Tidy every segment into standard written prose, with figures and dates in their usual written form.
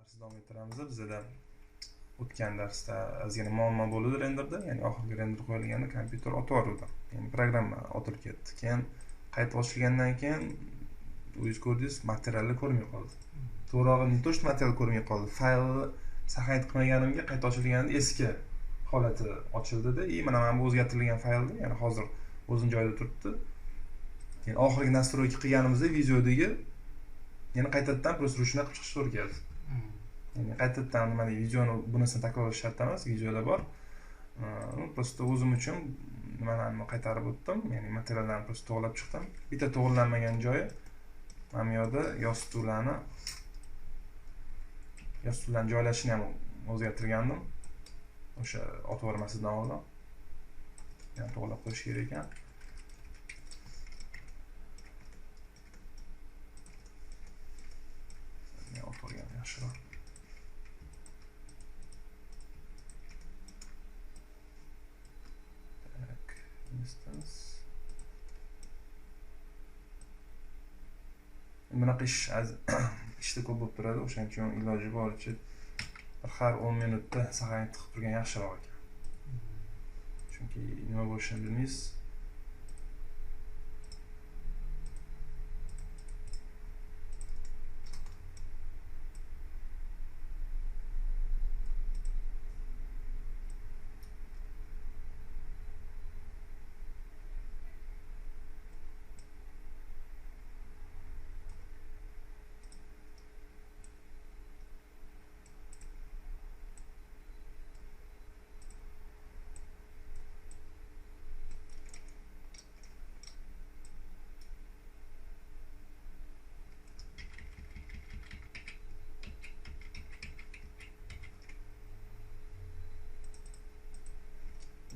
Biz davom ettiramiz. Bizda o'tgan darsda ozgina muammo bo'ldi renderda, ya'ni oxirgi render qo'yilganda kompyuter o'tib ya'ni programma otilib ketdi. Keyin qayta ochilgandan keyin o'zingiz ko'rdingiz, materialni ko'rmay qoldi. To'g'rirog'i не то что material ko'rmay qoldi, faylni saqlanib qilmaganimga qayta ochilganda eski holati ochildi-da, mana bu o'zgartirilgan faylni, ya'ni hozir o'zining joyida turibdi. Keyin oxirgi настройка qilganimizda videodagi yana qaytadan prosrушni qilib chiqish to'g'ri keldi. Yani qaytadan mana videoni bunisini takrorlash shart emas, videoda bor. Prosta o'zim uchun nimalarni qaytarib o'tdim, ya'ni materiallarni prosta to'g'rilab chiqdim. Bitta to'g'rilanmagan joyi mana bu yerda yostiqlarni joylashini ham o'zgartirgandim. O'sha otvormasidan oldin. Yani to'g'rilab qo'yish kerak ekan. Men o'tvorgan yaxshiroq. Instance. Bunaqa ishda ko'p bo'lib turadi, o'shaning uchun iloji boricha har 10 minutda saqlanib tiqib turgan yaxshiroq ekan. Chunki nima bo'lishini bilmaysiz.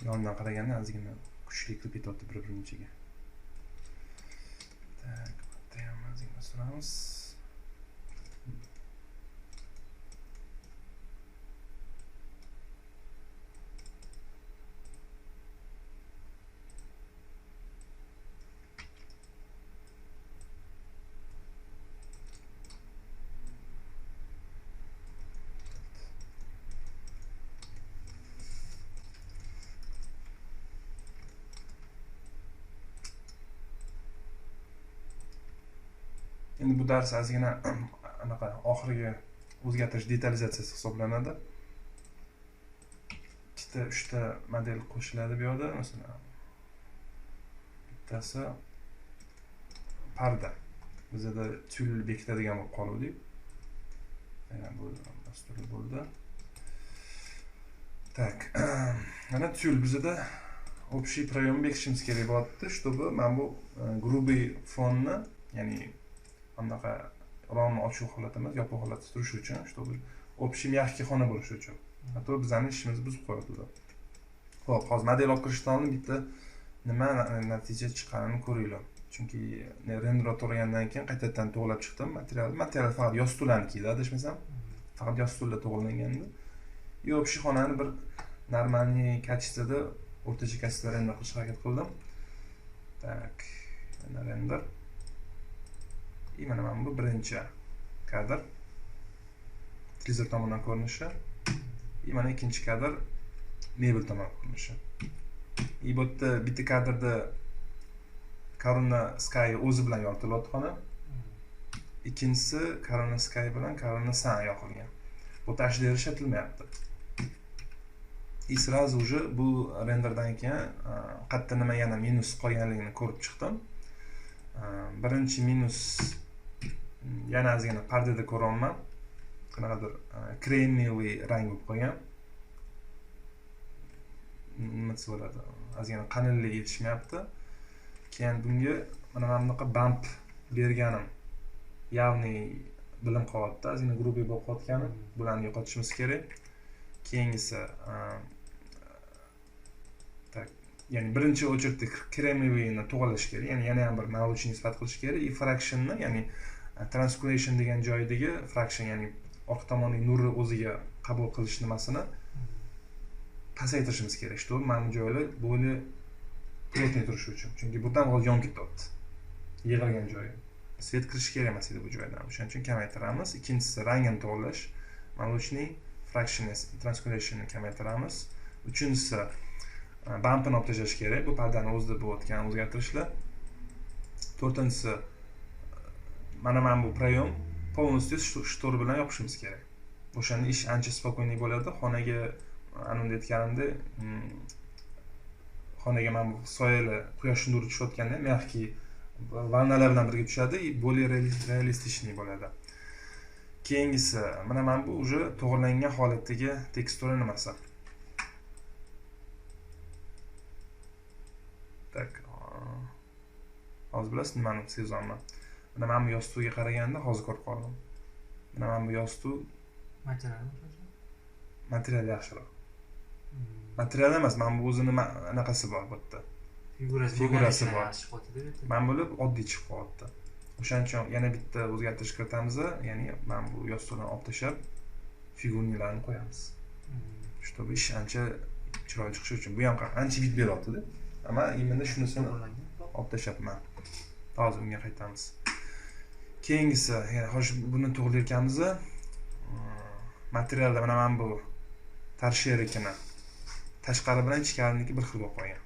Yondan qaraganda ozgina kuchli qilib ketyapti bir-birini ichiga. Tak, bitta ham ozgina suramiz. Endi bu dars ozgina anaqa oxirgi o'zgartirish detalizatsiyasi hisoblanadi. 2 ta model qo'shiladi bu yerda, masalan. Bittasi parda. Bizda tyul bekitadigan bo'lib qoluvdik. Bu dasturli bo'ldi. Так. Ana tyul bizda общий проем bekitishimiz kerak bo'lyapti, чтобы men bu грубый fonni, ya'ni anaqa romni ochiq holat emas, yopiq holatda turishi uchun, чтобы общий mягкий xona bo'lishi uchun. A to bizning ishimizni buzib qo'yadi. Xo'p, hozir model olib kirishdan oldin bitta nima natija chiqqanini ko'ringlar. Chunki render o'tgandan keyin qaytadan to'g'rilab chiqdim materialni. Material faqat yostiqlarnikida, adashmasam, faqat yostiqlar to'g'rilganda. И общий xonani bir normalniy kачествоda o'rtacha kачествоda render qilishga harakat qildim. Tak, render. И mana bu birinchi kadr. Televizor tomonidan ko'rinishi. И mana ikkinchi kadr mebel tomonidan ko'rinishi. И bu yerda bitta kadrda Corona Sky o'zi bilan yoritilyapti xona. Ikkinchisi Corona Sky bilan Corona Sun yoqilgan. Bu tashda ishlatilmayapti. И сразу уже bu renderdan keyin qayerda nima yana minus qolganligini ko'rib chiqdim. Birinchi minus yana ozgina pardada ko'raman. Qanaqadir kremniy rang bo'lib qolgan. Nima bo'ladi? Ozgina qalinlik yetishmayapti. Keyin bunga mana bunaqa bump berganim явный bilim qolyapti, ozgina grubiy bo'lib qotgani. Bularni yo'qotishimiz kerak. Keyingisi tak, ya'ni birinchi o'chirtda kremniyni to'g'rilash kerak, ya'ni yana ham bir naучный isbot qilish kerak. И fractionni, ya'ni transculation degan joydagi fraction, ya'ni orqa tomonning nurni o'ziga qabul qilish nimasini pasaytirishimiz kerak. Shu mana bu joylar bo'li плотный turishi uchun. Chunki bundan hozir yonib ketyapti. Yig'ilgan joyi. Svet kirish kerak emas edi bu joydan. O'shaning uchun kamaytiramiz. Ikkinchisi rangini to'g'rilash. Молочный fraction transcolation'ni kamaytiramiz. Uchinchisi bump'ini olib tashlash kerak. Bu pardani o'zida bo'layotgan o'zgartirishlar. To'rtinchisi mana bu prayom полностью shtor bilan yopishimiz kerak. O'shanda ish ancha spokойный bo'ladi. Xonaga anunda aytganimdek, xonaga mana bu soyali quyosh nuri tushayotganda mягкий vannalar bilan birga tushadi, более реалистичный bo'ladi. Keyingisi mana bu уже to'g'rilangan holatdagi tekstura nimasi. Tak. Hozir bilasiz nimani sezaman. Mana bu yostiqqa qaraganda hozir ko'rib qoldim. Mana bu yostiq material yaxshiroq. Material emas, mana bu o'zini anaqasi bor bu yerda. Figurasi bor. Mana bo'lib oddiy chiqib qolyapti. O'shaning uchun yana bitta o'zgartirish kiritamiz, ya'ni mana bu yostiqni olib tashlab figurnilarni qo'yamiz. Чтобы ish ancha chiroyli chiqishi uchun. Bu ham ancha bit beryapti-da. Ammo endi shunisini olib tashlabman. Hozir unga qaytamiz. Keyingisi, ya'ni hozir buni to'g'rilayotganmiz. Materialda mana bu tarshiyerikini tashqari bilan ichkariniki bir xil bo'lib qolgan.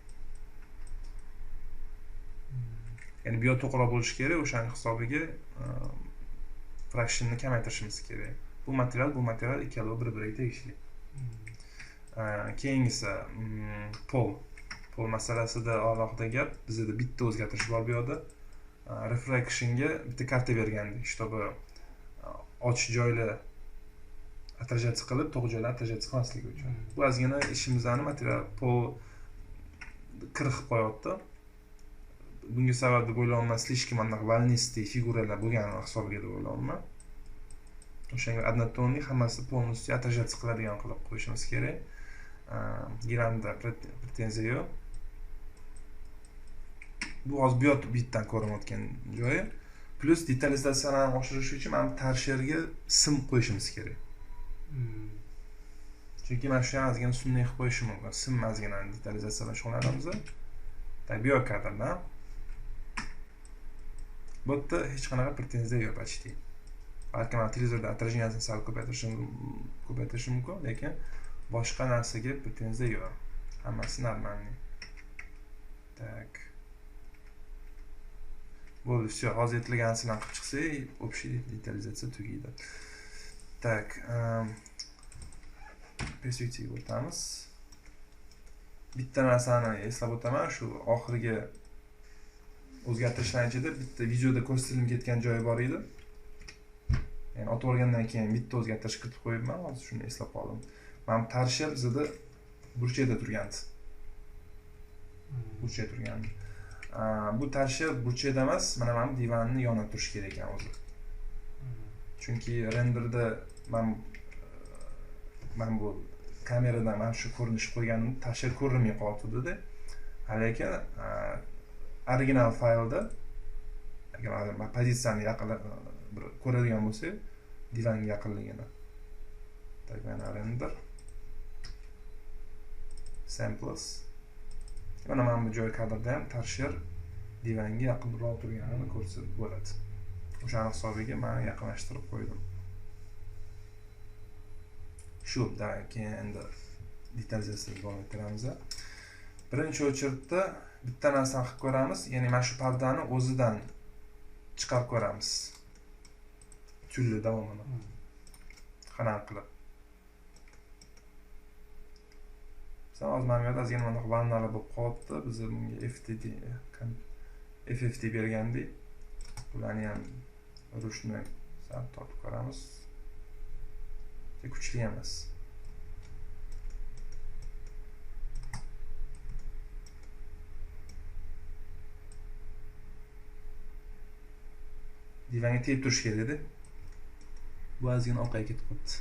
Ya'ni bu yoq to'g'ri bo'lishi kerak, o'shaning hisobiga fractionni kamaytirishimiz kerak. Bu material ikkalovi bir-biriga tegishli. Keyingisi pol masalasida alohida gap. Bizda bitta o'zgartirish bor bu yerda. Refractionga bitta karta bergandik, чтобы ochiq joylar отражаться qilib, to'q joylar отражаться qilmasligi uchun. Bu ozgina ishimizni material pol qirqib qo'yapti. Bunga sabab deb o'ylayman, слишком anaqa волнистый figuralar bo'lgani hisobiga deb o'ylayman. O'shanga однотонный hammasi полностью отражаться qiladigan qilib qo'yishimiz kerak. Giramda pretenziya yo'q. Bu hozir bu yerda bitdan ko'rinayotgan joyi. Plus detalizatsiyani oshirish uchun mana tarshiyerga sim qo'yishimiz kerak. Chunki mana shu ozgina sun'iy qilib qo'yishim mumkin. Sim ozgina detalizatsiya bilan shug'ullanamiz. Так, bu yoqqa qadar. Bu yerda hech qanaqa pretenziya yo'q почти. Balki mana televizorda отражениясini sal ko'paytirish mumkin, lekin boshqa narsaga pretenziya yo'q. Hammasi normalniy. Так. Bo'ldi, все, hozir aytilganini qilib chiqsak, общий детализация tugaydi. Так, perspektivaga o'tamiz. Bitta narsani eslab o'taman, shu oxirgi o'zgartirishlar ichida bitta videoda ko'rsatilib ketgan joyi bor edi. Ya'ni otib olgandan keyin bitta o'zgartirish kiritib qo'yibman, hozir shuni eslab qoldim. Mana tarshiya bizda burchakda turgandi. Burchakda turgandi. Bu tarshiya burchakda emas, mana divanning yonida turishi kerak ekan o'zi. Chunki renderda men bu kameradan mana shu ko'rinish qo'yganim tarshiya ko'rinmay qoldi-da. Lekin original faylda agar pozitsiyani yaqinlab ko'radigan bo'lsak, divanga yaqinligini. Tak, mana render samples. Mana bu joy kadrda ham tarshiya divanga yaqinroq turganini ko'rsatib bo'ladi. O'shaning hisobiga men yaqinlashtirib qo'ydim. Shu keyin endi detalizatsiyaga davom ettiramiz. Birinchi o'chirtda bitta narsani qilib ko'ramiz, ya'ni mana shu pardani o'zidan chiqarib ko'ramiz. Tyulli davomini. Qanaqa qilib. Hozir mana bu yerda ozgina mana vannalar bo'lib qoldi. Biz bunga FFT bergandik. Bularni ham ruchnoy sal tortib ko'ramiz. Kuchli emas. Divanga tegib turish kerak edi. Bu ozgina orqaga ketib qoldi.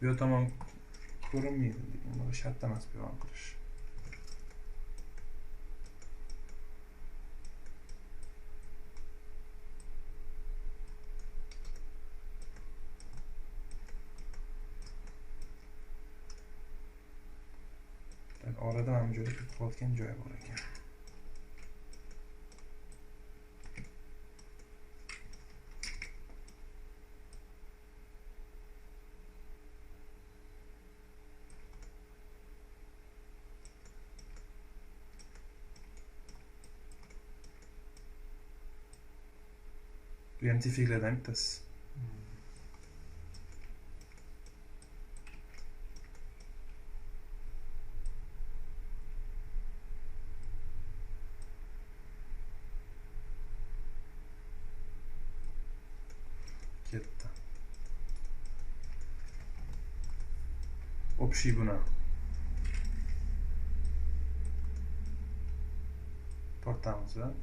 Bu tomon ko'rinmaydi, lekin shart emas bu yo'q qilish. Orada ham joy qotgan joy bor ekan. Bu ham tefeklardan bittasi. Ketdi. Общий buni tortamiz va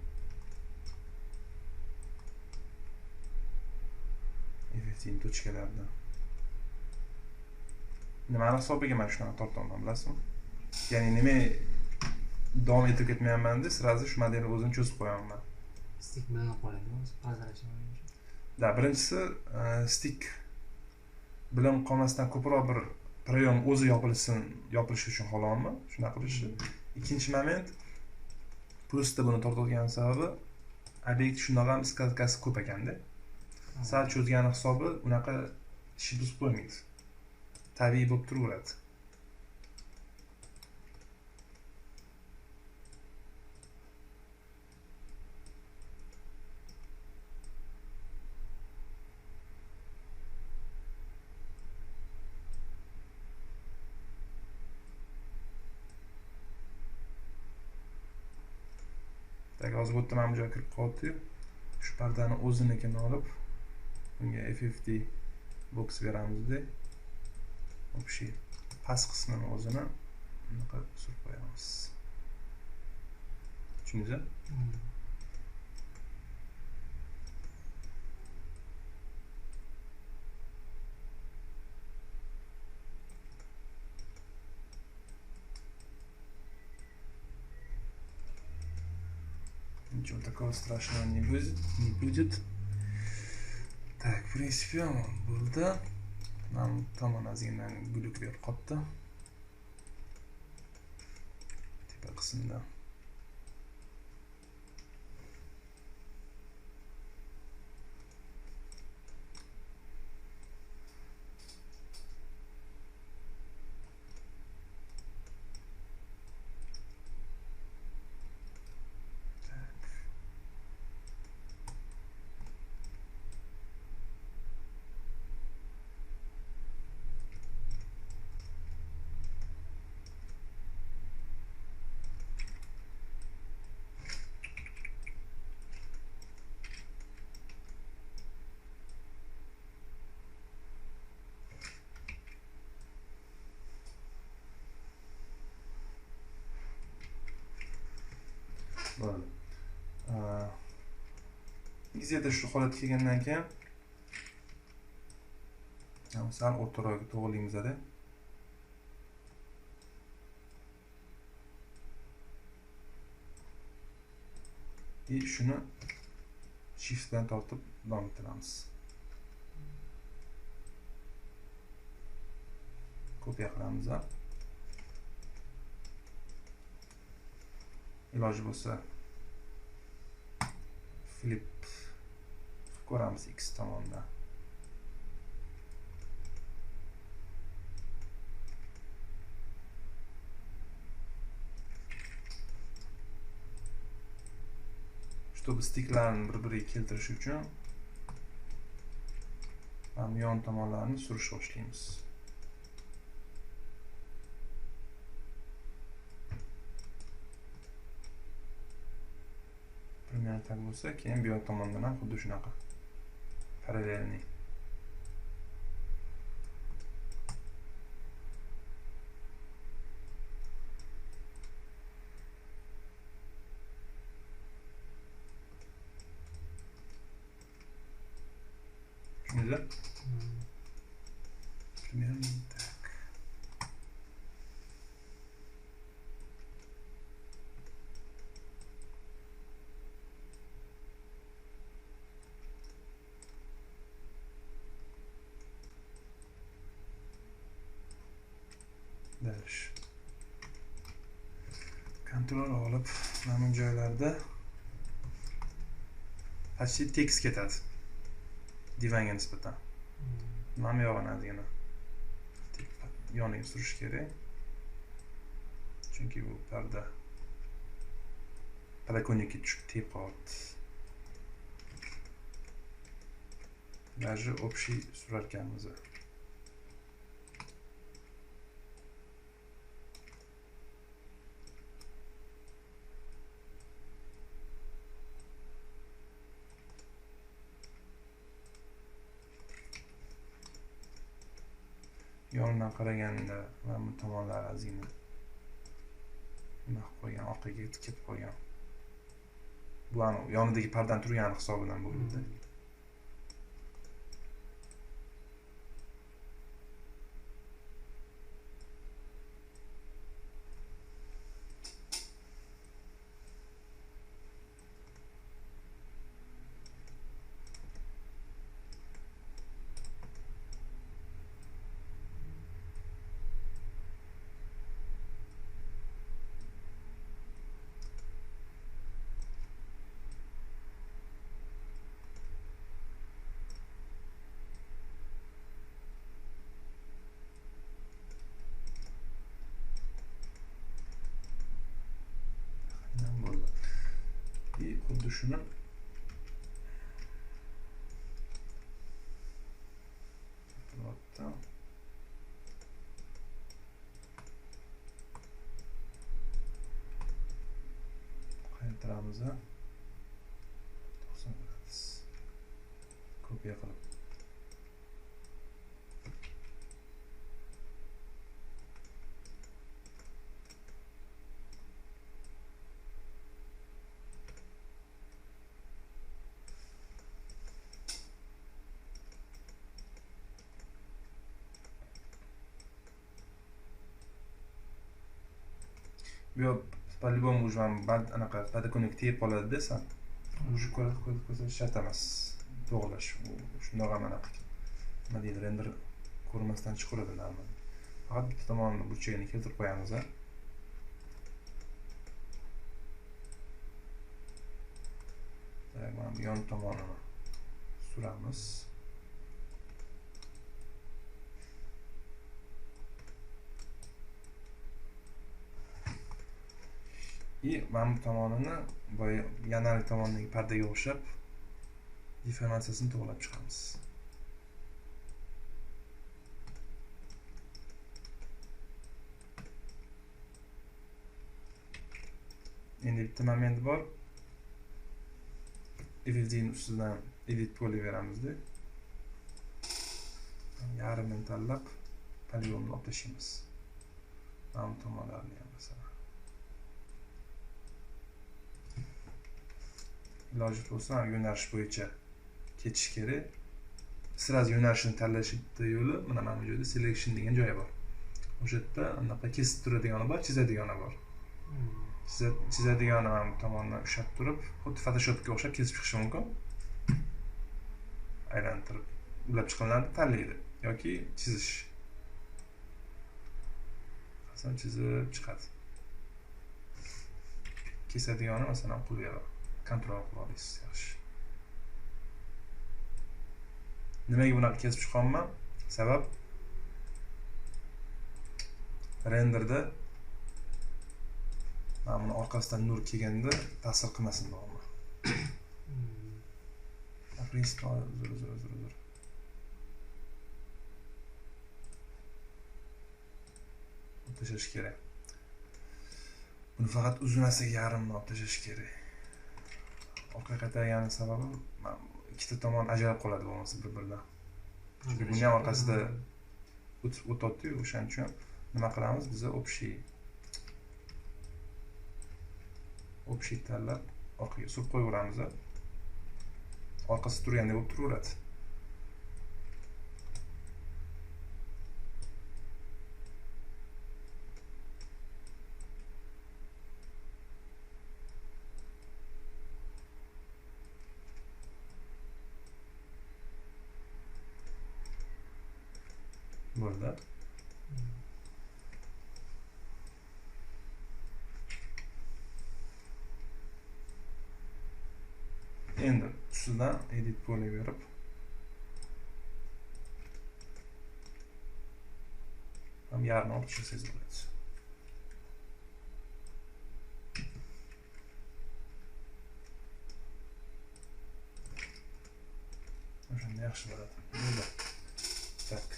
F15 точкаларni nimani hisobiga mana shunaqa tortaman bilasizmi? Ya'ni nima davom etib ketmayapman deb sразу shu modelni o'zini cho'zib qo'yaman. Stick bilan qo'yadi, qazirashmaydi. Da, birinchisi stick bilan qolmasdan ko'proq bir prayom o'zi yopilishi uchun xohlamayman, shunaqa qilishni. Ikkinchi moment plusda buni tortadigan sababi obyekt shundoq ham iskazkasi ko'p ekanda. Sal cho'zgani hisobi unaqa ishi buzib qo'ymaydi. Tabiiy bo'lib turaveradi. Tak, hozir bu yerda mana bu joyga kirib qoldi. Shu pardani o'zinikini olib, unga FFD box beramizda. Общий past qismini o'zini bunaqa surib qo'yamiz. Tushundingizmi? Ничего такого страшного не будет. Так, в принципе, bo'ldi. Nam tomon ozgina guluk berib qoldi. Tepa qismda. Bo'ldi. Gizeda shu holatga kelgandan keyin sal o'rtaroqga to'g'rilaymiz-da. Shuni shift bilan tortib davom ettiramiz. Kopiya qilamiz. Iloji bo'lsa flip ko'ramiz x tomondan. Чтобы sticklarni bir-biriga keltirish uchun mana yon tomonlarini surishga boshlaymiz. Примерно так bo'lsa, keyin bu yon tomondan ham xuddi shunaqa parallelniy. Güzel. Примерно так. Dальше. Kontrol olib, mana bu joylarda почти tekst ketadi. Divanga nisbatan. Mana bu yog'ini ozgina yoniga surish kerak. Chunki bu parda podokonniki tushib tegib qoldi. Даже общий surarkanmiz. Yonidan qaraganda mana bu tomonlari ozgina nima qilib qo'ygan, orqaga tikib qo'ygan. Bu yonidagi pardani turgani hisobidan bo'ldi. Xuddi shuni qaytaramiz. 90 gradus kopiya qilib bu по-любому уже anaqa podokonnetga tegib qoladi desa, уже ko'rsatish emas. To'g'rilash shundoq ham anaqa nima deydi, render ko'rmasdan chiqaradi narni. Faqat bitta tomonini burchagini keltirib qo'yamiz. Mana bu yon tomonini suramiz. Mana bu tomonini boya yanari tomondagi pardaga o'xshab deformatsiyasini to'g'rilab chiqamiz. Endi bitta moment bor. FFD'ning ustidan edit qo'yib yarimini tanlab poligonni olib tashlaymiz. Mana bu tomonlarni ham masalan iloji bo'lsa yo'nalish bo'yicha ketish kerak. Sirasi yo'nalishini tanlashning yo'li mana bu joyda selection degan joyi bor. O'sha yerda anaqa kesib turadigani bor, chizadigani bor. Chizadigani ham tomondan ushlab turib, xuddi Photoshopga o'xshab kesib chiqish mumkin. Aylantirib, ulab chiqiladi, tanlaydi yoki chizish. Qasam chizib chiqadi. Kesadigani masalan qo'yadi. Kontrol qila olasiz, yaxshi. Nimaga bunaqa kesib chiqaman? Sabab renderda mana buni orqasidan nur kelganda ta'sir qilmasin deyapman. Prinsipda uzr. Tashlash kerak. Buni faqat uzunasiga yarimni olib tashlash kerak. Orqaga qaytargani sababi ikkita tomon ajralib qoladi bo'lmasa bir-biridan. Chunki buni ham orqasida o'tadi-yu, o'shaning uchun nima qilamiz? Biz общий tanlab orqaga surib qo'yaveramiz. Orqasi turgandek bo'lib turaveradi. Burada. Endi ustidan edit bo'laverib ham yarmi olib chiqsangiz bo'ladi. O'shanda yaxshi bo'ladi. Bo'ldi. Tak.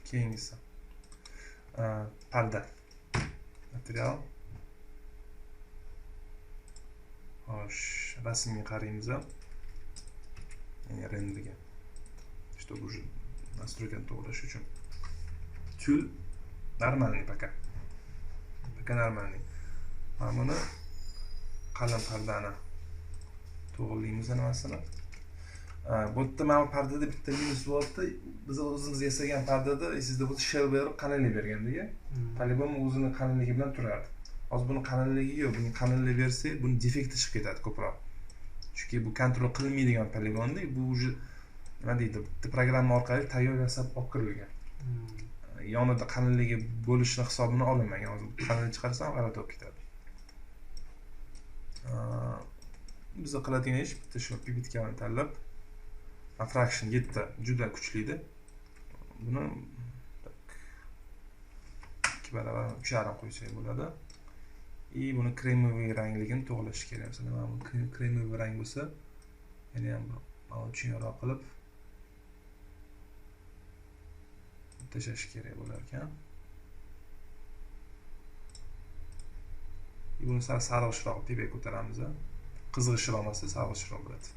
Keyingisi. Parda. Material. Xo'sh, rasmga qaraymiz. Ya'ni renderga. Чтобы уже настройкani to'g'rilash uchun. Tül нормальный пока. Пока нормальный. Mana buni qalin pardani to'g'rilaymiz nimasini. Bu yerda mana pardada bitta minus bo'lyapti. Biz o'zimiz yasagan pardada esingizda bo'lsa shell berib qalinlik bergandik-a. Polibon o'zini qalinligi bilan turardi. Hozir buni qalinligi yo'q. Buni qalinlik bersak, buni defekti chiqib ketadi ko'proq. Chunki bu kontrol qilinmaydigan poligonda, bu уже nima deydi, bitta programma orqali tayyor yasab olib kirilgan. Yonida qalinligi bo'lishini hisobini olinmagan. Hozir qalinlik chiqarsam g'alati bo'lib ketadi. Biz qiladigan ish bitta shu pivotkani tanlab, fraction 7 juda kuchli-da. Buni 2 barobar 3.5 qo'ysak bo'ladi. Buni kremoviy rangligini to'g'rilash kerak. Masalan, mana bu kremoviy rang bo'lsa, yana ham mana uchunroq qilib tashlash kerak bo'lar ekan. Buni sarg'ishroq tepaga ko'taramiz. Qizg'ishroq emas, sarg'ishroq bo'ladi.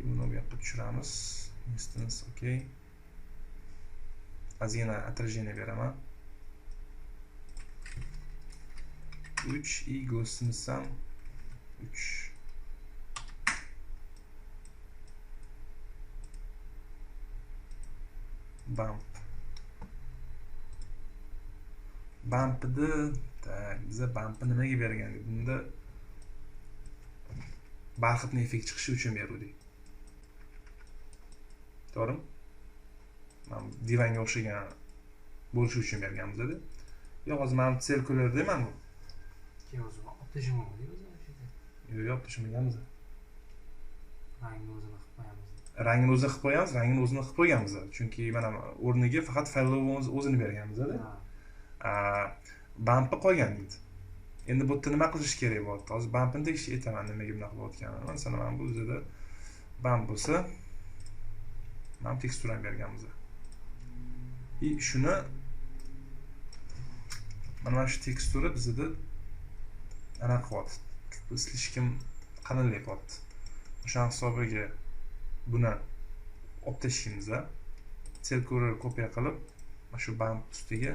Buni bu yoqqa tushiramiz. Instance, okey. Ozgina отражение beraman. 3 и ghostimiz ham 3. Bump'ni biza bump'ni nimaga bergandik? Bunda barxitni effekt chiqishi uchun berdik. To'g'rimi? Mana divanga o'xshagan bo'lishi uchun berganmiz-da. Yo'q, hozir men sirkulyar deyman bu. Yo'q, optishimoldi o'zi o'shada. Yo'q, optishmaganmiz. Rangni o'zini qilib qo'yamiz. Rangini o'zini qilib qo'yamiz, rangini o'zini qilib qo'yganmiz. Chunki mana o'rniga faqat faylni o'zini berganmiz-da. Bumpni qo'ygan deydi. Endi bu yerda nima qilish kerak bo'lyapti? Hozir bumpni tekshir etaman nimaga bunaqa bo'layotganini. Masalan, mana bu o'zida bump bo'lsa, mana teksturani berganmiz. Shuni mana shu tekstura bizda ana qilyapti. Слишком qalinlik qilyapti. O'sha hisobiga buni olib tashlaymiz. Sirkular kopiya qilib, mana shu bump ustiga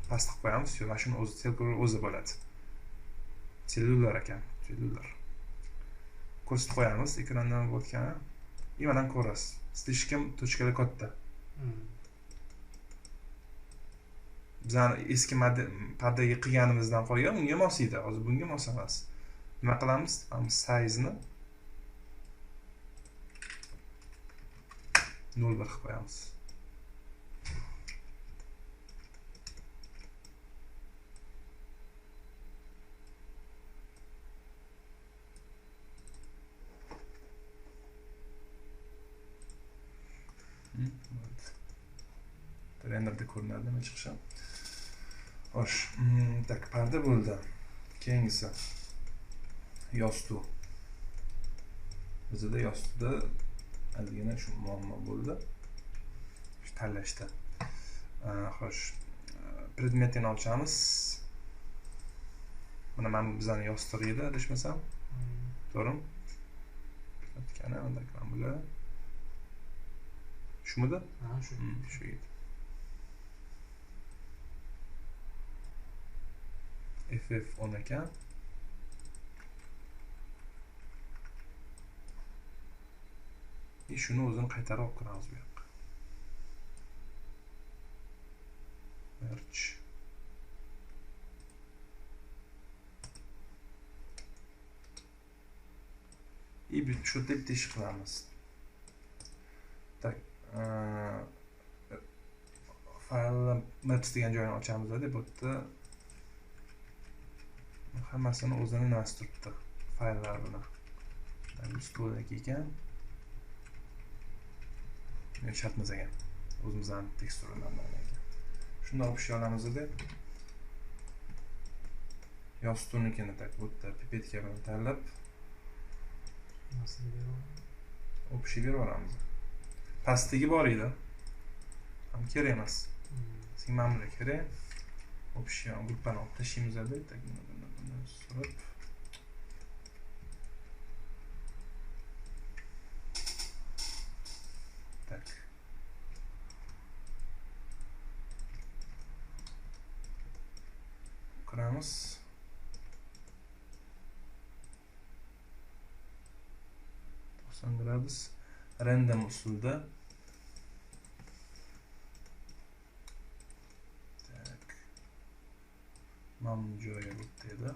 past qilib qo'yamiz. Mana shuni o'zi sirkular o'zi bo'ladi. Sellyular ekan, sellyular. Ko'rsatib qo'yamiz ekrandan o'tgani. Mana ko'rasiz. Слишком точкаlar katta. Bizani eski pardaga qilganimizdan qolgan unga mos edi. Hozir bunga mos emas. Nima qilamiz? Size ni 0.1 qilib qo'yamiz. Renderda ko'rinadi nima chiqishi. Xo'sh, tak parda bo'ldi. Keyingisi yostuv. Bizda yostuqda ozgina shu muammo bo'ldi. Shu tanlashda. Xo'sh, predmetini ochamiz. Mana bizning yostiq edi, adashmasam. To'g'rimi? Qani unda ekran bular. Shumidi? Ha, shu. Shu edi. FF10 ekan. Shuni o'zini qaytarib olib kiramiz bu yoqqa. Merge. Shu yerda bitta ish qilamiz. Tak, faylni merge degan joyini ochamiz deb bu yerda hammasini o'zini nimasi turibdi. Fayllar bilan. Stoldak ekan. Shartmiz ekan. O'zimizdan teksturalardan ekan. Shunda olib olamiz deb. yostuqnikini tak bu yerda pipetka bilan tanlab Nasıl beraman? o'pishga berib yuboramiz. Pastigi bor edi. Ham kerak emas. Sizga mana bular kerak. O'pishga gruppani olib tashlaymiz albatta. Buni surib tak. Quramiz. Gradus random usulda tak mana joyga o'tdi.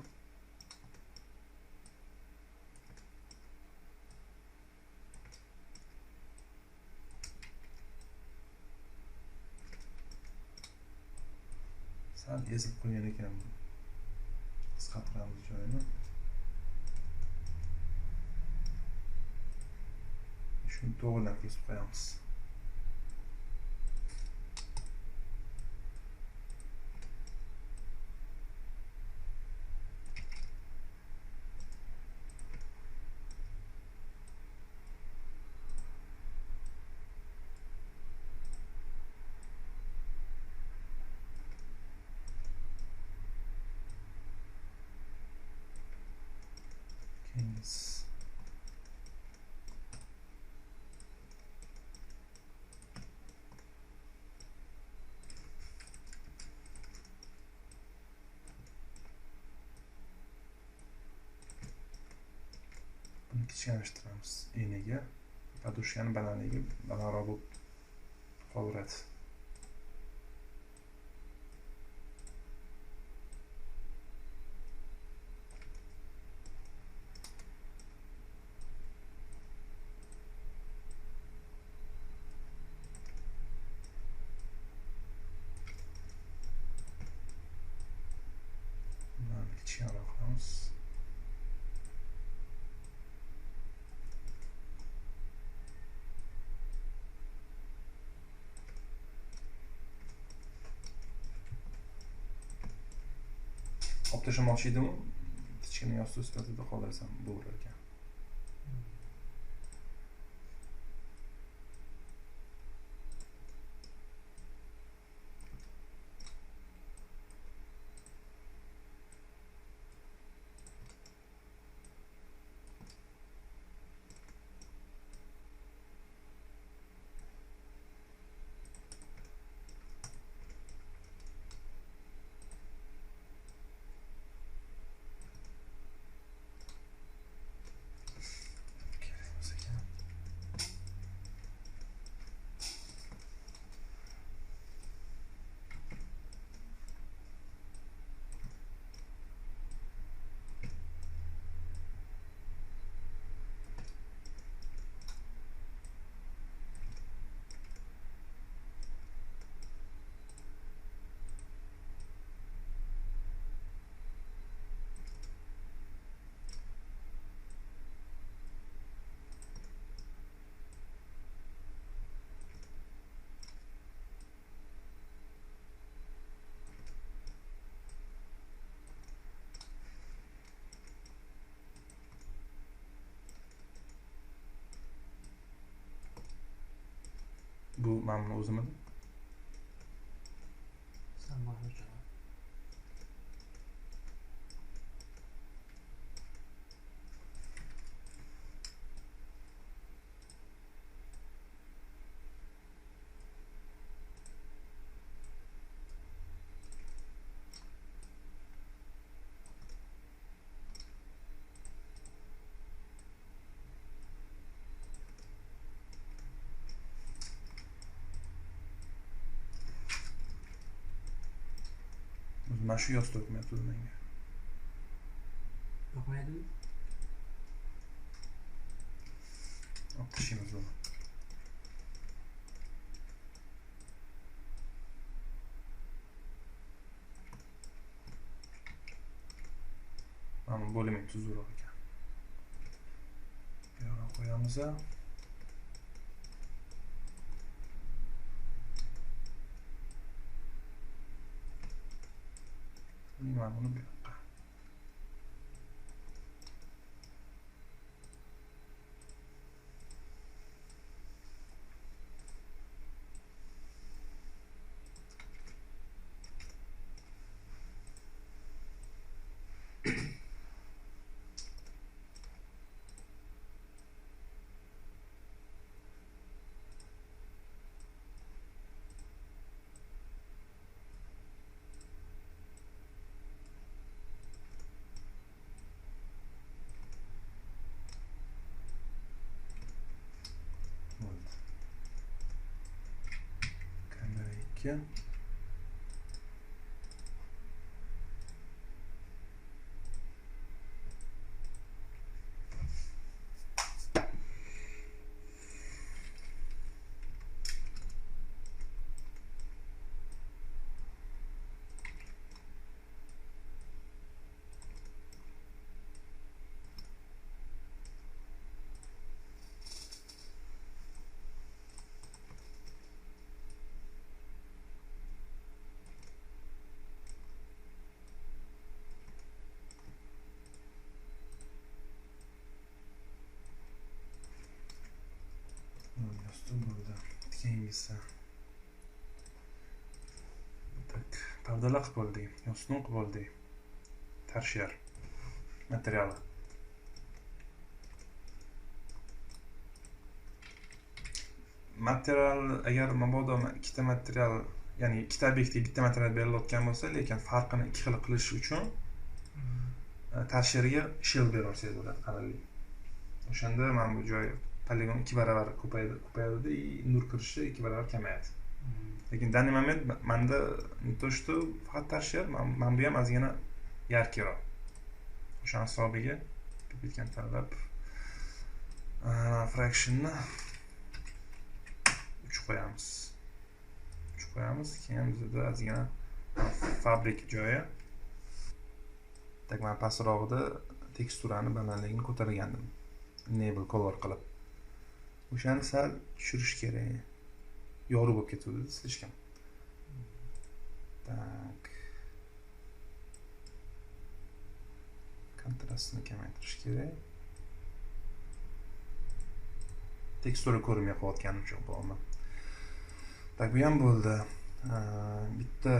Sal ezib qo'ygan ekan. Qisqartiramiz joyini. Shuni to'g'rilab kesib qo'yamiz. Keynes. Buni kichkinlashtiramiz enaga. Podushkani balandligi balandroq bo'lib qolaveradi. Buni kichkinroq qilamiz. Olib tashlamoqchi edim, kichkina yostiq sifatida qoldirsam bo'lar ekan. Bu mana buni o'zimidi? Salman Hoca. Mana shu yostiq o'tmayapti menga. Yoqmaydi? Olib tashlaymiz buni. Mana bo'limi tuzroq ekan. Bu yoqqa qo'yamiz. Mana buni bu yoqqa. 2. Bo'ldi. Keyingisi. Tak, pardalar qilib oldik. Yostiq qilib oldik. Tarsher materiali. Material agar mabodo ikkita material, ya'ni ikkita obyektga bitta material berilayotgan bo'lsa, lekin farqini ikki xil qilish uchun tarsherga shell bersangiz bo'ladi, qarangli. O'shanda mana bu joy poligon 2 baravar ko'payadi, nur kirishi 2 baravar kamayadi. Lekin данный момент menda не то что faqat tarsher, mana bu ham ozgina yarkiroq. O'sha hisobiga bitgan tanlab fractionni 3 qo'yamiz. 3 qo'yamiz, keyin bizda ozgina fabrik joyi. Tak, men pastrog'ida teksturani balandligini ko'targandim. Enable color qilib. O'shani sal tushirish kerak. Yorug' bo'lib ketadi, слишком. Так. Kontrastni kamaytirish kerak. Tekstura ko'rinmay qolayotgani uchun bo'laman. Tak, bu ham bo'ldi. Bitta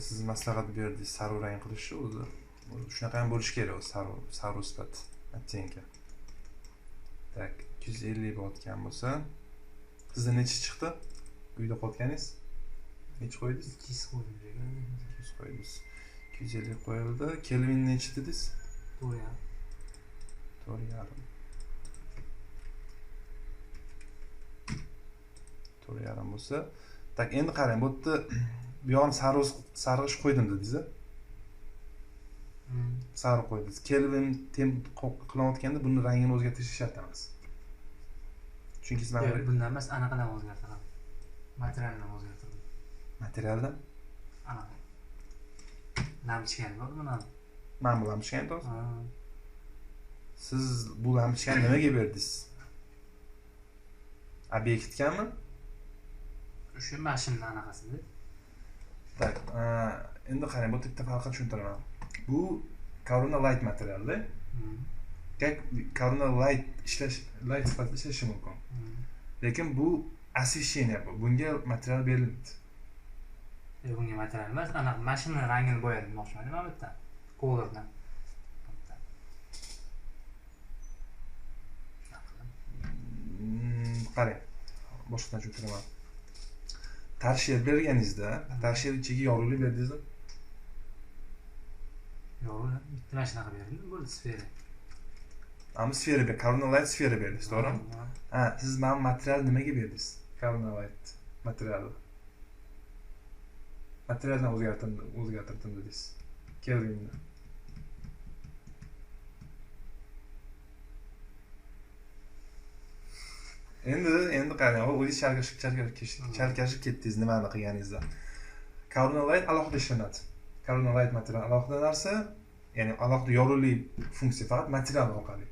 siz maslahat berdingiz sarv rang qilishni, o'zi shunaqa ham bo'lishi kerak, sarv sifat оттенки. Tak, 250 bo'layotgan bo'lsa, sizda necha chiqdi? Uyda qolganingiz necha qo'ydingiz? 200 qo'ydim. 200 qo'ydingiz. 250 qo'yildi. Kelvin necha dedingiz? 4.5. 4.5 bo'lsa, tak, endi qarang, bu yerda bu yog'ini sarg'ish qo'ydim dedingiz. Sarg'ish qo'ydingiz. Kelvin qilayotganda buni rangini o'zgartirish shart emas. Chunki siz mana bundan emas, anaqadan o'zgartiraman. Materialdan o'zgartiraman. Materialdan? Anaqa. Lampochkani bor buni. Men bu lampochkani to'g'ri. Siz bu lampochkani nimaga berdingiz? Obyektgami? O'sha mashina anaqasida. Tak, endi qarang, bu yerda farqini tushuntiraman. Bu Corona Light materialda. Corona Light sifatida ishlashi mumkin. Lekin bu освещение bu. Bunga material berilmaydi. Bunga material emas, anaqa mashina rangini bo'yadim demoqchiman, nima bu yerda? Colordan. Qarang, boshqadan tushuntiraman. Tarsher berganingizda, tarsher ichiga yorug'lik berdingizmi? Yo'q, bitta mana shunaqa berdim, bo'ldi sfera. Ammo sfera ber, Corona Light sfera berdingiz, to'g'rimi? Siz mana material nimaga berdingiz? Corona Light materiali. Materialdan o'zgartirdim dedingiz. Kelvinni. Endi qarang, o'zingiz chalkashib ketdingiz nimani qilganingizda. Corona Light alohida ishlanadi. Corona Light material alohida narsa, ya'ni alohida yorug'lik funksiya faqat material orqali.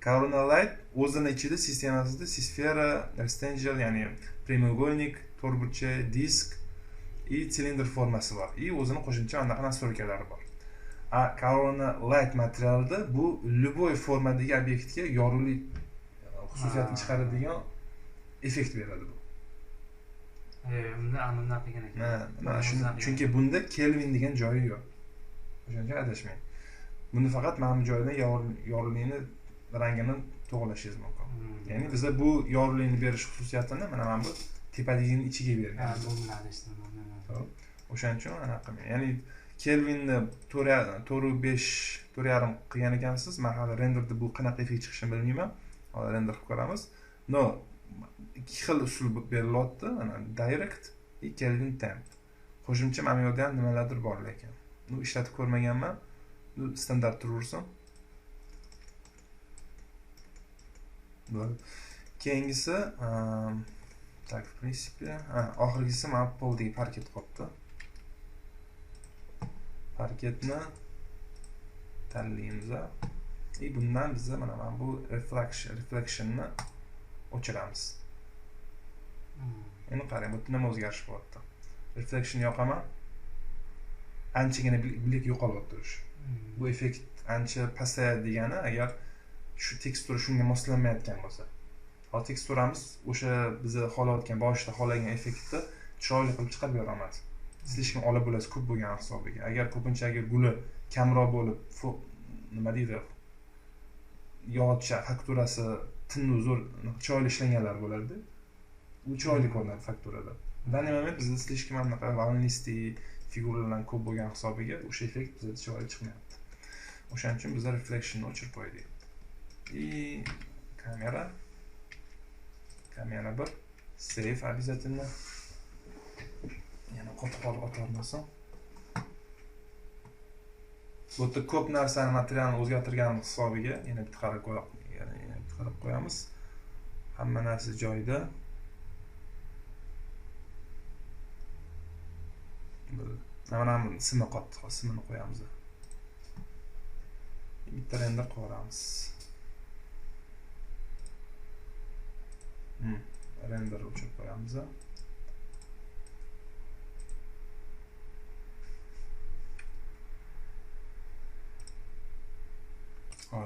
Corona Light o'zini ichida sistemasida sfera, rectangle, ya'ni прямоугольник, to'rtburchak, disk и silindr formasi bor. И o'zini qo'shimcha anaqa nastroykalari bor. Corona Light materialda bu любой formadagi obyektga yorug'lik xususiyatini chiqaradigan effekt beradi bu. Unda aniqlar degan ekan. Chunki bunda Kelvin degan joyi yo'q. O'shuncha adashmang. Buni faqat mana bu joydan yorug'likni rangini to'g'rilashingiz mumkin. Ya'ni bizda bu yorug'likni berish xususiyatini mana bu tepaligining ichiga bergan. O'shaning uchun anaqa qilmang. Ya'ni Kelvinni 4.5, 4.5 qilgan ekansiz. Men hali renderda bu qanaqa effekt chiqishini bilmayman. Hozir render qilib ko'ramiz. No, ikki xil usul berilyapti. Ana direct kelvin temp. Qo'shimcha mana bu yerda ham nimalardir bor lekin. Bu ishlatib ko'rmaganman. Bu standart turaversin. Bo'ldi. Keyingisi, так, в принципе, oxirgisi mana poldagi parket qolibdi. Parketni tanlaymiz. Bundan biz mana bu reflectionni o'chiramiz. Endi qarang, bu nima o'zgarish bo'lyapti. Reflection yoqaman. Anchagina bilik yo'qolib turish. Bu effekt ancha pasayadi degani, agar shu tekstura shunga moslanmayotgan bo'lsa. Hozir teksturamiz o'sha biz xohlayotgan boshida xohlagan effektni chiroyli qilib chiqarib bera oladi. Slishkam olib bo'lasiz ko'p bo'lgan hisobiga. Agar ko'pincha guli kamroq bo'lib, nima deydi? Yog'ochcha fakturasi tinni zo'r chiroyli ishlanganlar bo'lardi. Bu chiroyli ko'rinadi fakturada. Danimament bizda slishkam anaqa valnisti figuralar ko'p bo'lgan hisobiga o'sha effekt bizda chiroyli chiqmayapti. O'shaning uchun biz reflectionni o'chirib qo'ydik. Kamera bir save обязательно. Yana qotqol o'tolmasin. Bu yerda ko'p narsani materialni o'zgartirgan hisobiga yana bitta qarab qo'yamiz. Hamma narsa joyida. Mana simni qotdi, simni qo'yamiz. Bitta render qilamiz. Render o'chirib qo'yamiz.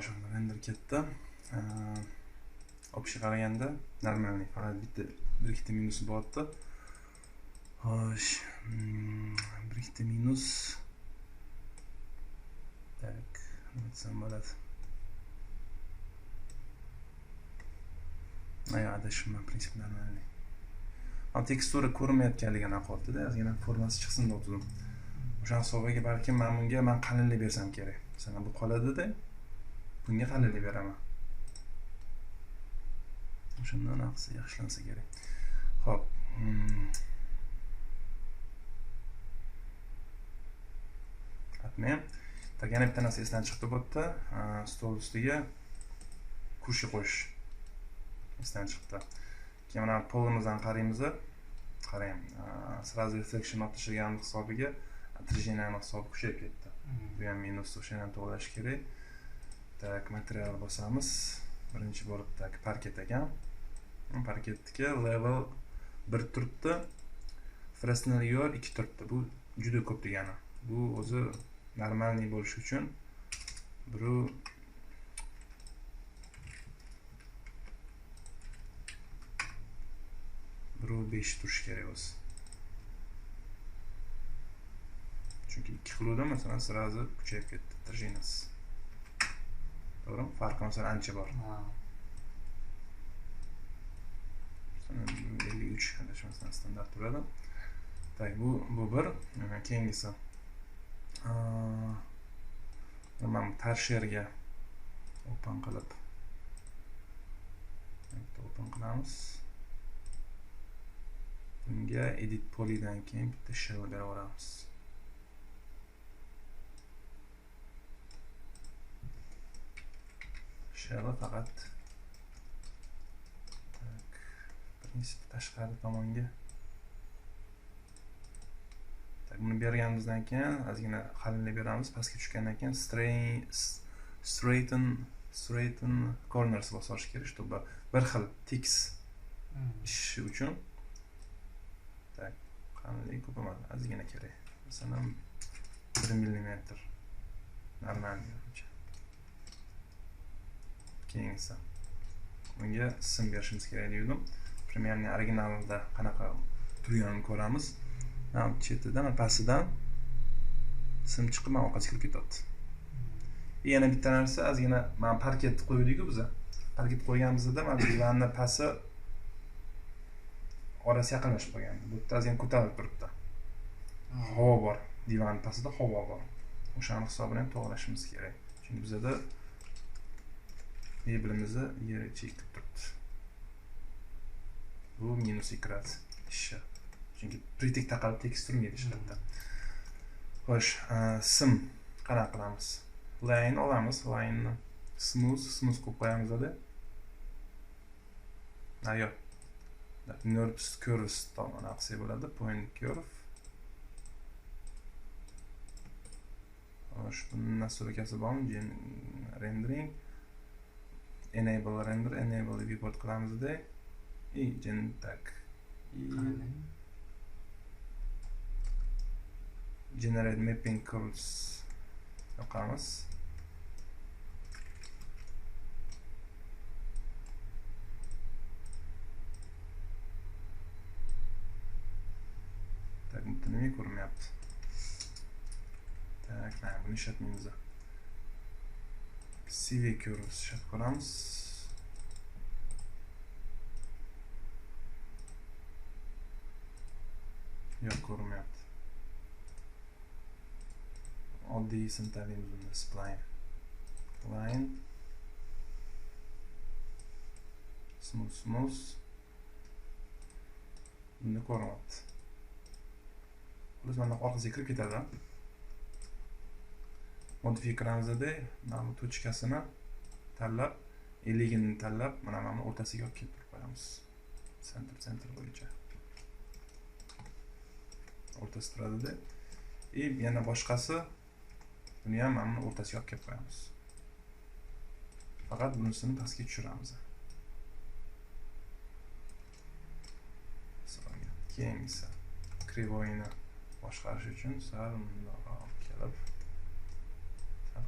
Shunda render ketdi. Общий qaraganda normalniy, faqat bitta bir-ikkita minusi bo'lyapti. Xo'sh, bir-ikkita minus. Tak, nima desam bo'ladi? Ayo, adashimman, prinsip normalniy. Tekstura ko'rinmayotganligini qo'yibdi-da, ozgina formasi chiqsin deb o'tdim. O'sha hisobiga balki men qalinlik bersam kerak. Masalan, bu qoladi-da. Bunga qalinlik beraman. Shundan aqsi yaxshilansa kerak. Xo'p. Atmayam. Yana bitta narsa esdan chiqdi bu yerda. Stol ustiga kursi qo'yish esdan chiqdi. Keyin mana polimizdan qaraymiz. Qarang, sразу reflection o'tishgan hisobiga отражение hisobi kuchayib ketdi. Bu ham minus, o'shani ham to'g'rilash kerak. Tak, material bosamiz. Birinchi bo'lib parket ekan. Parketga level 1 turibdi. Fresnel yor 2 turibdi. Bu juda ko'p degani. Bu o'zi normalniy bo'lish uchun 5 turish kerak o'zi. Chunki 2 qiluvda masalan sразу kuchayib ketdi отраженияsi. To'g'rimi? Farqi masalan ancha bor. 53 adashmasdan standart turadi. Tak, bu bir. Keyingisi. Mana tarsherga open qilib. Open qilamiz. Bunga edit polydan keyin bitta shell beraveramiz. Shell faqat tashqari tomonga. Buni berganimizdan keyin ozgina qalinlik beramiz. Pastga tushgandan keyin straighten corners bosish kerak, чтобы bir xil tekis ishi uchun. Tak, qalinlik ko'p emas, ozgina kerak. Masalan 1 mm normalniy. Keyingisi. Bunga sim berishimiz kerak dedim. Premierning originalida qanaqa turganini ko'ramiz. Ham chetidan, pastidan sim chiqib orqasiga kirib ketadi. Yana bitta narsa, ozgina men parket qo'ydik-ku biz. Parket qo'yganimizda mana divanning pasti orasi yaqinlashib qolgan. Bu yerda ozgina ko'tarilib turibdi. Havo bor. Divan pastida havo bor. O'shaning hisobini ham to'g'rilashimiz kerak. Chunki bizda mebelimizni yeri chekib turibdi. Bu minus grad ishi. chunki pretek taqalib tekis turmaydi hech qayerda. Xo'sh, sim qanaqa qilamiz? Line olamiz, line'ni smooth qo'yib qo'yamiz-da. Yo'q. Nerves curves tomon qilsak bo'ladi, point curve. Xo'sh, bundan nastroykasi bormi? Rendering, enable render, enable viewport qilamiz-da. Tak. Generate mapping curves yoqamiz. Tak, bu nima ko'rinmayapti? Tak, mana buni ishlatmaymiz. CV curves ishlatib ko'ramiz. Yo'q, ko'rinmayapti. Oddiy sintaklimiz bunda spline. Line. Smooth. Bunda ko'rinyapti. Biz mana orqasiga kirib ketadi. Modify qilamizda, mana bu tochkasini tanlab, 50 ni tanlab, mana o'rtasiga olib kelib qo'yamiz. Center bo'yicha. O'rtasi turadi-da. Yana boshqasi buni ham mana o'rtasiga olib kelib qo'yamiz. Faqat bunisini pastga tushiramiz. Keyingisi krivoyini boshqarish uchun sal bundoq kelib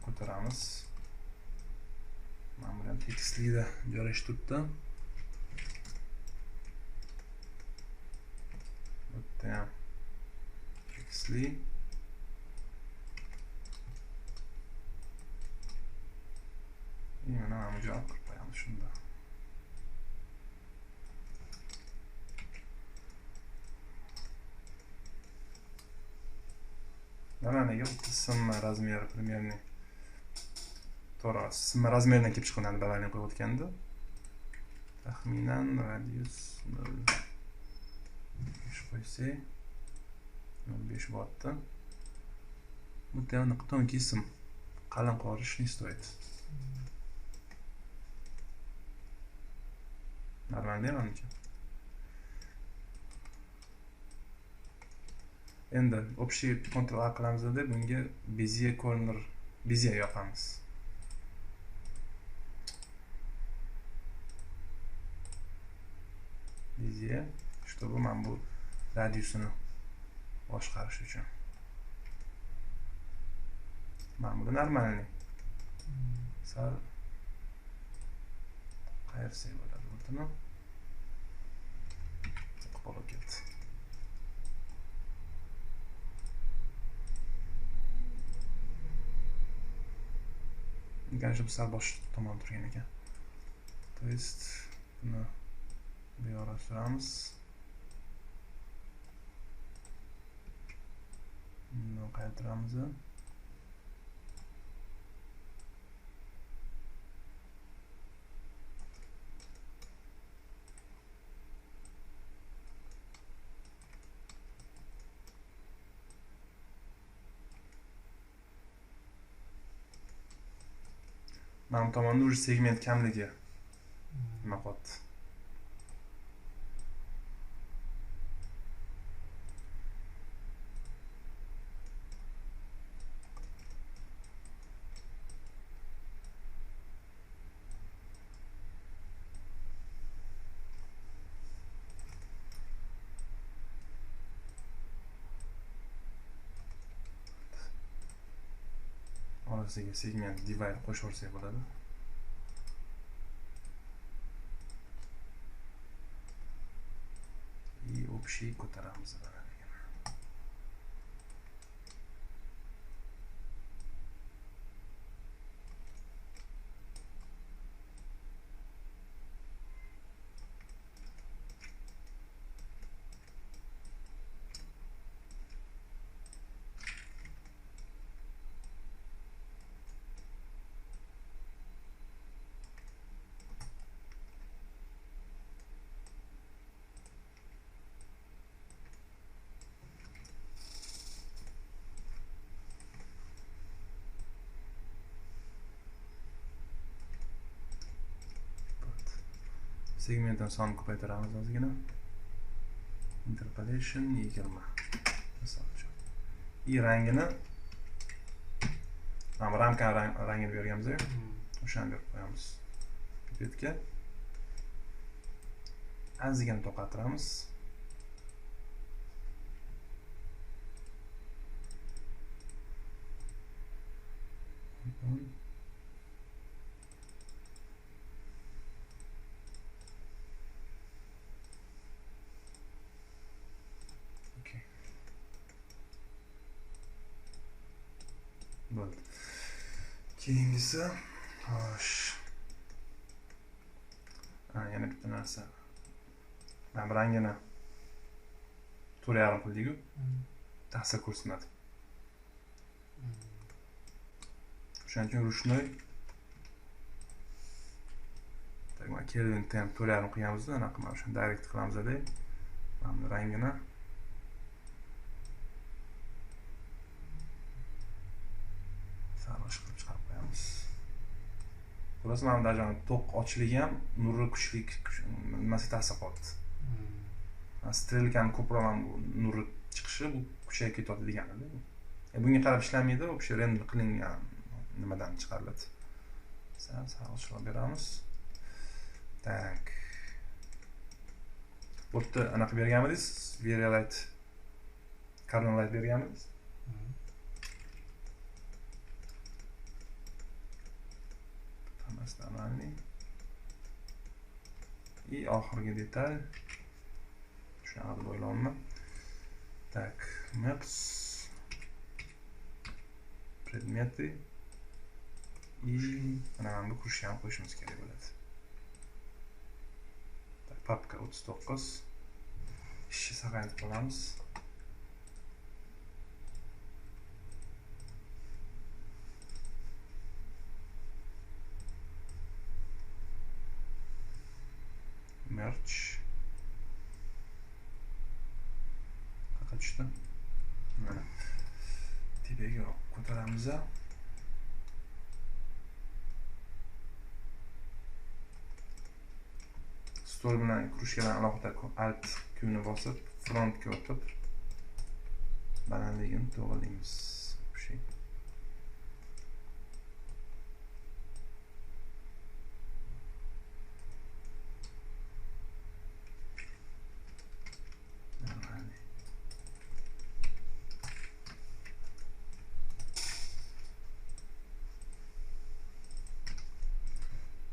ko'taramiz. Mana buni ham tekstlikda joylashtiribdi. Bu ham tekstli. Mana bu joy qilib qo'yamiz shunda. Nega simma razmeri примерно to'g'ri, simma razmeridan kelib chiqqanini balandlik qo'yib o'tganda taxminan radius 0.5 qo'ysak 0.5 bo'lyapti. Bu yana tонкий sim qalin qorish не стоит. Normalda menimcha. Endi общий Ctrl A qilamizda bunga Bezier corner Bezier yoqamiz. Bezier, чтобы mana bu radiusini boshqarish uchun. Mana bu normalniy. Sal qayersa bo'ladi buni. Qo'lga ketdi. Конечно, sal bosh tomon turgan ekan. То есть buni bu yoqqa suramiz. Buni qaytaramiz. Mana bu tomonda уже segment kamligi nima qilyapti. Orasiga segment divide qo'shib olsak bo'ladi. И общий ko'taramiz. segmentdan sonini ko'paytiramiz ozgina. Interpolation 20. Misol uchun. Rangini mana bu ramka rangini berganmiz-ku. O'shani berib qo'yamiz. Bitga ozgina to'xtattiramiz. Okay. Bo'ldi. Keyingisi, xo'sh. Yana bitta narsa. Mana rangini 4,5 qildik-ku. Ta'sir ko'rsatmadi. O'shaning uchun rushnoy mana Kelvin temp 4,5 qo'yamiz-da, anaqa mana o'shani direct qilamiz-da. Mana rangini sarg'ish qilib chiqarib qo'yamiz. Ko'rasiz, mana bu joyda to'q ochiligi ham nuri kuchli nimasiga ta'sir qiladi. Strelkani ko'proq bu nuri chiqishi bu kuchayib ketadi degani. Bunga qarab ishlamaydi, o'sha render qilingan nimadan chiqariladi. Sarg'ishroq beramiz. Tak. Bu yerda anaqa berganmidingiz? Varialight Cardinal Light berganmiz. Nормальный. И oxirgi detal. Shuni olib o'ylayman. Так, maps. Предметы. И mana bu kurshni ham qo'yishimiz kerak bo'ladi. Так, papka 39. Ishni saqlanib qolamiz. Merch. Qayerga tushdi? Mana. Tepaga ko'taramiz. Store bilan krushkadan alohida alt kuyni bosib, frontga o'tib balandligini to'g'rilaymiz.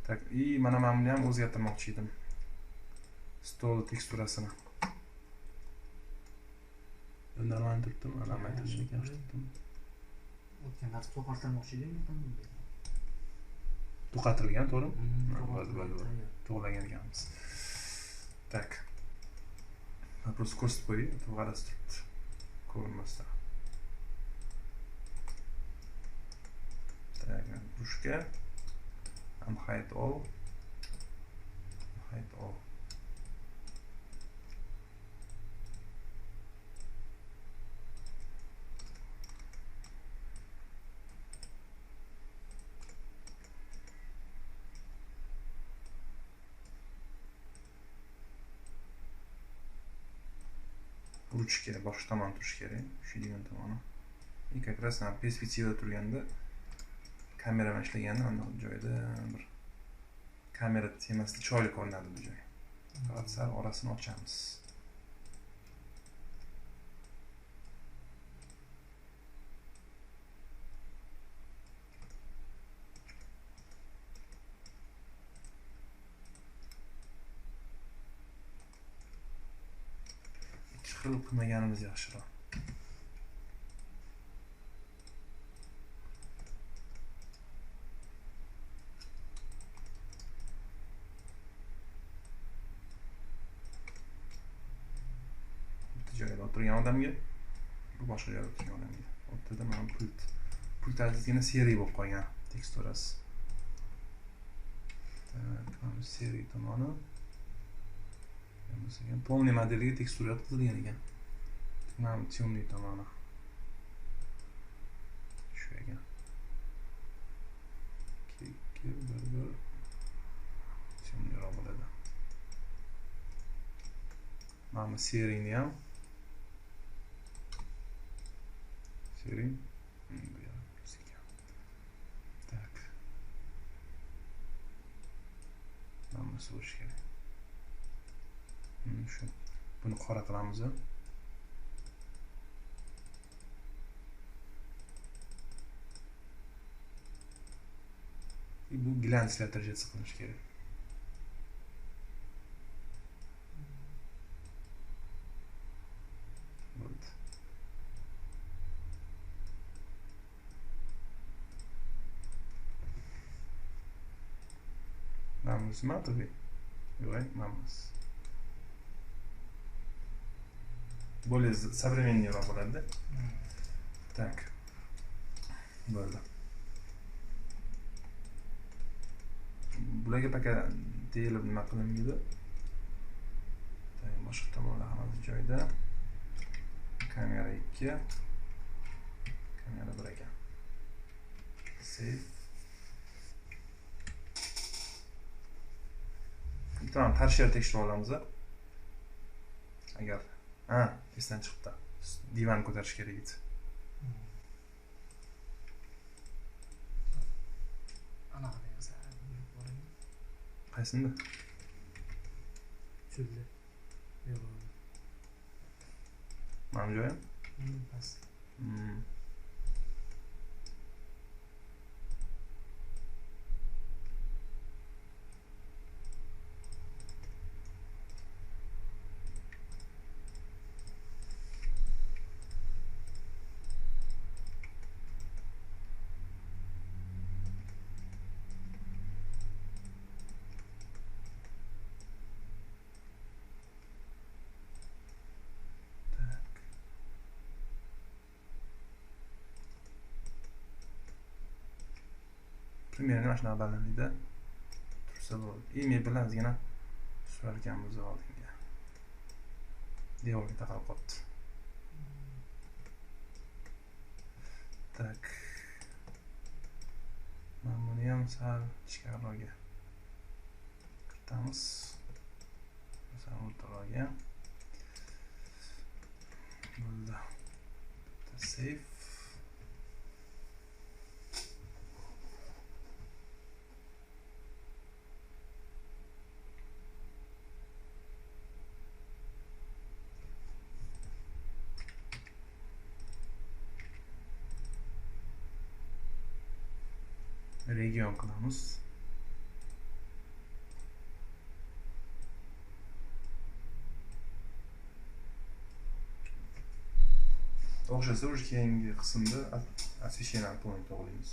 Tak, mana men buni ham o'zgartirmoqchi edim. Stol teksturasini. Normalni turibdim, alamajni keltirdim. O'tgan dars to'xtatilmoqchi edingmi? To'xtatilgan, to'g'rimi? To'g'lagan ekanmiz. Tak. Просто ko'rsatib qo'ying, to'g'rasi turibdi. Ko'rinmasdan. Tak, rushka. Hide all. Hide all. Ruchka boshqa tomon turish kerak, shu degan tomoni. И как раз na perspektivada turganda kamera bilan ishlaganda mana bu joyda bir kamera temasida chiroyli ko'rinadi bu joy. Faqat sal orasini ochamiz. Ikki xil qilmaganimiz yaxshiroq. Joyda o'tirgan odamga, bu boshqa joyda o'tirgan odamga. O'rtada mana pult azizgina seriya bo'lib qolgan teksturasi. Так, seriya tomoni. Masalan, polniy modelga tekstura yotqizilgan ekan. Mana temniy tomoni. Shu ekan. Bir temniyroq bo'ladi. mana bu seringni ham sering bu yoq tak mana bu bo'lishi kerak. Shu buni qora qilamiz. Bu glanslar darajasi qilish kerak. Bo'ldi. Нам смотри. Давай, мамас. Более современный работа, да? Так. Bo'ldi. Bularga paka deyilib nima qilinmaydi. Boshqa tomonlar hammasi joyida. Kamera 2. Kamera 1 ekan. Save. Tamam, tarshiyar tekshirib olamiz. Agar esdan chiqibdi. Divan ko'tarish kerak edi. Qaysini? Chulda. Yo'q. Mana joyi? Past. Примерно mana shunaqa balandlikda tursa bo'ldi. Email bilan ozgina surarkanmiz oldinga. Devorga taqalib qolibdi. Tak. Mana buni ham sal ichkariroqga kiritamiz. Masalan, o'rtaroqga. Bo'ldi. Save. Region qilamiz. O'xshasa o'sha keyingi qismda освещение point to'g'rilaymiz.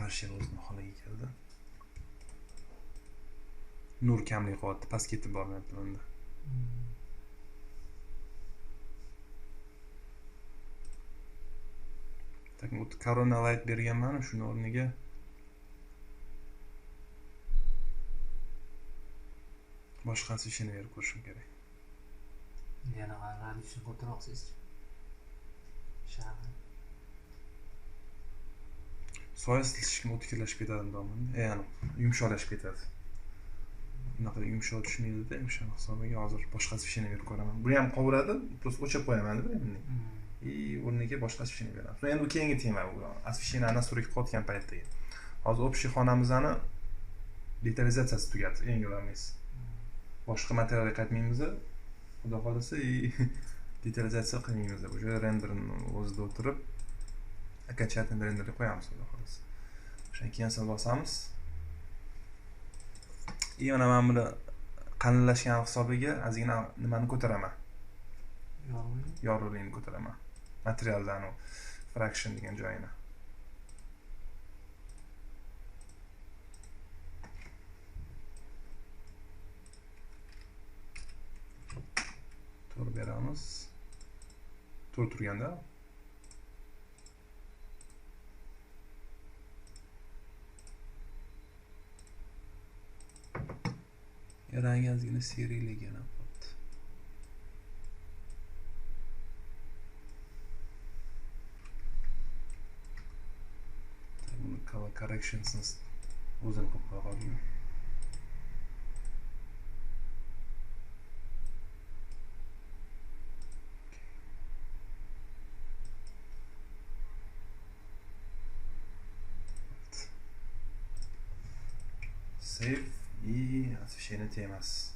Tarshiyar o'zini holiga keldi. Nur kamlik qilyapti, past ketib bormayapti bunda. Tak, Corona Light berganman, shuni o'rniga boshqa osvещение berib ko'rishim kerak. Yana radiusini ko'taroqsiz. Shahar. Soya silishga o'tkirlashib ketadi domini. Ya'ni yumshoqlashib ketadi. Bunaqa yumshoq tushmaydi-da, o'sha hisobiga hozir boshqa osvещение berib ko'raman. Buni ham qovuradi, просто o'chirib qo'yaman-da endi. O'rniga boshqa osvещение beramiz. Endi u keyingi tema bu. Osvещение nastroyga qilayotgan paytdagi. Hozir общий xonamizni detalizatsiyasi tugadi, eng ulamisi. Boshqa materialga qaytmaymiz. Xudo xolasa, detalizatsiya qilmaymiz. Bu joy renderni o'zida o'tirib окончательно renderga qo'yamiz, xudo xolasa. O'shan cancel bosamiz. Yana men buni qalinlashgan hisobiga ozgina nimani ko'taraman. Yorug'likni ko'taraman. Materialdan u fraction degan joyini. to'g'ri beramiz. To'g'ri turganda. Rangi ozgina seriyligini qilibdi. Buni color corrections'ni o'zim qilib qo'ya qoldim. Save и освещение темас.